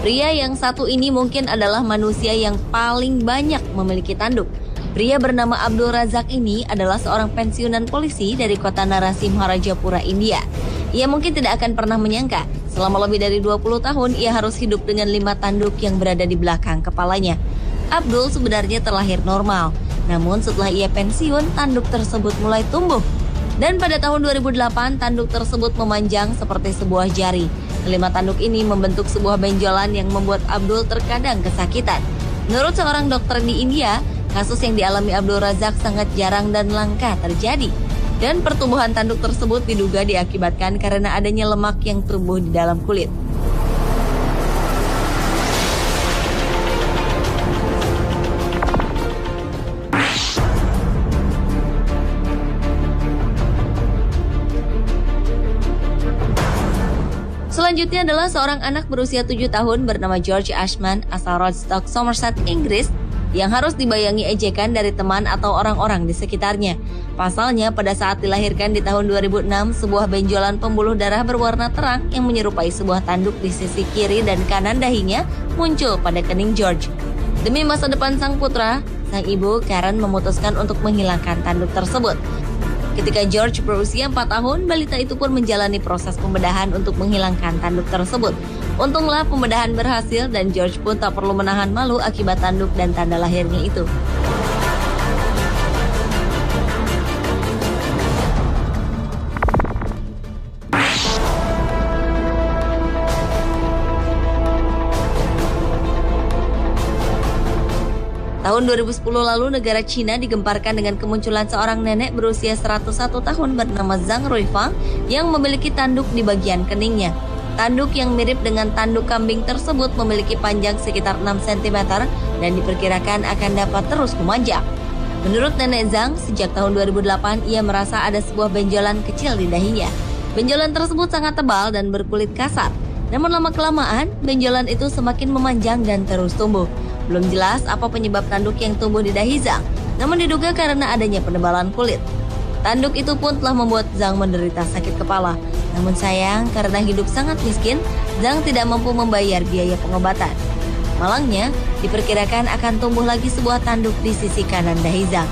Pria yang satu ini mungkin adalah manusia yang paling banyak memiliki tanduk. Pria bernama Abdul Razak ini adalah seorang pensiunan polisi dari kota Narasimharajapura, India. Ia mungkin tidak akan pernah menyangka, selama lebih dari 20 tahun ia harus hidup dengan 5 tanduk yang berada di belakang kepalanya. Abdul sebenarnya terlahir normal, namun setelah ia pensiun, tanduk tersebut mulai tumbuh. Dan pada tahun 2008, tanduk tersebut memanjang seperti sebuah jari. 5 tanduk ini membentuk sebuah benjolan yang membuat Abdul terkadang kesakitan. Menurut seorang dokter di India, kasus yang dialami Abdul Razak sangat jarang dan langka terjadi. Dan pertumbuhan tanduk tersebut diduga diakibatkan karena adanya lemak yang tumbuh di dalam kulit. Selanjutnya adalah seorang anak berusia 7 tahun bernama George Ashman asal Rostock, Somerset, Inggris yang harus dibayangi ejekan dari teman atau orang-orang di sekitarnya. Pasalnya pada saat dilahirkan di tahun 2006, sebuah benjolan pembuluh darah berwarna terang yang menyerupai sebuah tanduk di sisi kiri dan kanan dahinya muncul pada kening George. Demi masa depan sang putra, sang ibu Karen memutuskan untuk menghilangkan tanduk tersebut. Ketika George berusia 4 tahun, balita itu pun menjalani proses pembedahan untuk menghilangkan tanduk tersebut. Untunglah pembedahan berhasil dan George pun tak perlu menahan malu akibat tanduk dan tanda lahirnya itu. Tahun 2010 lalu, negara Cina digemparkan dengan kemunculan seorang nenek berusia 101 tahun bernama Zhang Ruifang yang memiliki tanduk di bagian keningnya. Tanduk yang mirip dengan tanduk kambing tersebut memiliki panjang sekitar 6 cm dan diperkirakan akan dapat terus memanjang. Menurut nenek Zhang, sejak tahun 2008 ia merasa ada sebuah benjolan kecil di dahinya. Benjolan tersebut sangat tebal dan berkulit kasar. Namun lama-kelamaan, benjolan itu semakin memanjang dan terus tumbuh. Belum jelas apa penyebab tanduk yang tumbuh di dahi Zhang, namun diduga karena adanya penebalan kulit. Tanduk itu pun telah membuat Zhang menderita sakit kepala. Namun sayang, karena hidup sangat miskin, Zhang tidak mampu membayar biaya pengobatan. Malangnya, diperkirakan akan tumbuh lagi sebuah tanduk di sisi kanan dahi Zhang.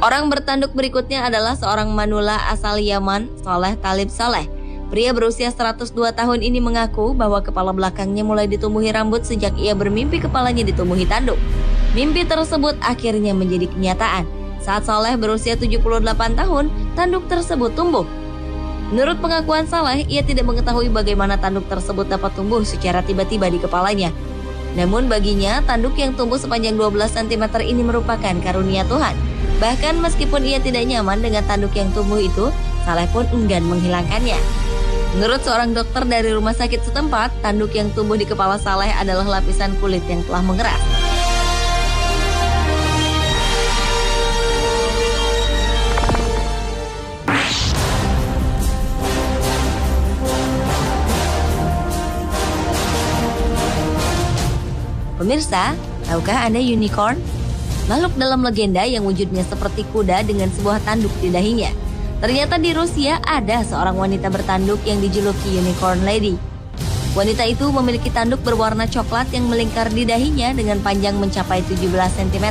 Orang bertanduk berikutnya adalah seorang manula asal Yaman, Saleh Talib Saleh. Pria berusia 102 tahun ini mengaku bahwa kepala belakangnya mulai ditumbuhi rambut sejak ia bermimpi kepalanya ditumbuhi tanduk. Mimpi tersebut akhirnya menjadi kenyataan. Saat Saleh berusia 78 tahun, tanduk tersebut tumbuh. Menurut pengakuan Saleh, ia tidak mengetahui bagaimana tanduk tersebut dapat tumbuh secara tiba-tiba di kepalanya. Namun baginya, tanduk yang tumbuh sepanjang 12 cm ini merupakan karunia Tuhan. Bahkan meskipun ia tidak nyaman dengan tanduk yang tumbuh itu, Saleh pun enggan menghilangkannya. Menurut seorang dokter dari rumah sakit setempat, tanduk yang tumbuh di kepala Saleh adalah lapisan kulit yang telah mengeras. Pemirsa, tahukah Anda unicorn? Makhluk dalam legenda yang wujudnya seperti kuda dengan sebuah tanduk di dahinya. Ternyata di Rusia ada seorang wanita bertanduk yang dijuluki Unicorn Lady. Wanita itu memiliki tanduk berwarna coklat yang melingkar di dahinya dengan panjang mencapai 17 cm.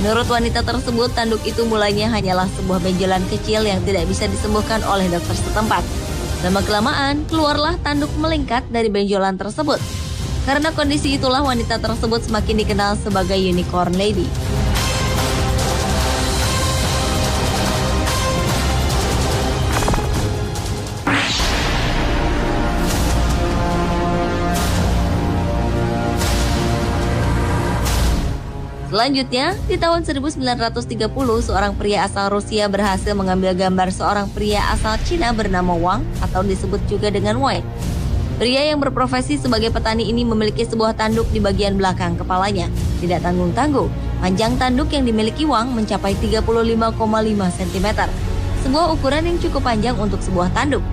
Menurut wanita tersebut, tanduk itu mulanya hanyalah sebuah benjolan kecil yang tidak bisa disembuhkan oleh dokter setempat. Lama-kelamaan, keluarlah tanduk melingkar dari benjolan tersebut. Karena kondisi itulah wanita tersebut semakin dikenal sebagai Unicorn Lady. Selanjutnya, di tahun 1930, seorang pria asal Rusia berhasil mengambil gambar seorang pria asal Cina bernama Wang atau disebut juga dengan Wei. Pria yang berprofesi sebagai petani ini memiliki sebuah tanduk di bagian belakang kepalanya. Tidak tanggung-tanggung, panjang tanduk yang dimiliki Wang mencapai 35,5 cm. Sebuah ukuran yang cukup panjang untuk sebuah tanduk.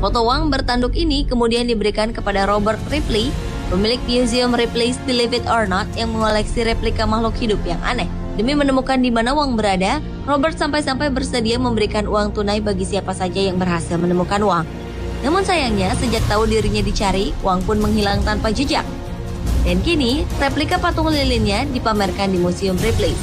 Foto Wang bertanduk ini kemudian diberikan kepada Robert Ripley, Pemilik museum Ripley's Believe It or Not yang mengoleksi replika makhluk hidup yang aneh. Demi menemukan di mana Wang berada, Robert sampai-sampai bersedia memberikan uang tunai bagi siapa saja yang berhasil menemukan Wang. Namun sayangnya, sejak tahu dirinya dicari, Wang pun menghilang tanpa jejak. Dan kini, replika patung lilinnya dipamerkan di Museum Ripley's.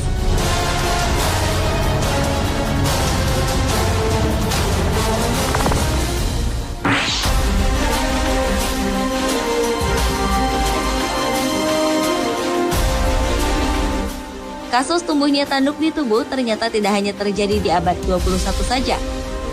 Kasus tumbuhnya tanduk di tubuh ternyata tidak hanya terjadi di abad 21 saja.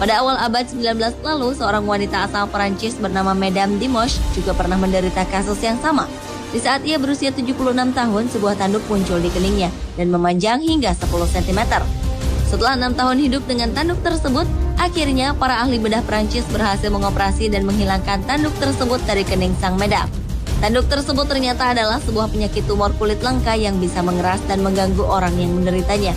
Pada awal abad 19 lalu, seorang wanita asal Perancis bernama Madame Dimanche juga pernah menderita kasus yang sama. Di saat ia berusia 76 tahun, sebuah tanduk muncul di keningnya dan memanjang hingga 10 cm. Setelah 6 tahun hidup dengan tanduk tersebut, akhirnya para ahli bedah Perancis berhasil mengoperasi dan menghilangkan tanduk tersebut dari kening sang Madame. Tanduk tersebut ternyata adalah sebuah penyakit tumor kulit langka yang bisa mengeras dan mengganggu orang yang menderitanya.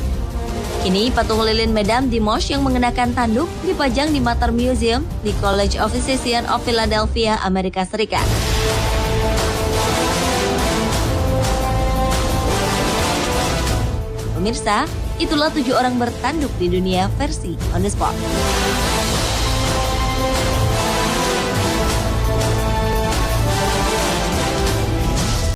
Kini, patung lilin Madame Dimanche yang mengenakan tanduk dipajang di Mater Museum di College of Physicians of Philadelphia, Amerika Serikat. Pemirsa, itulah 7 orang bertanduk di dunia versi On The Spot.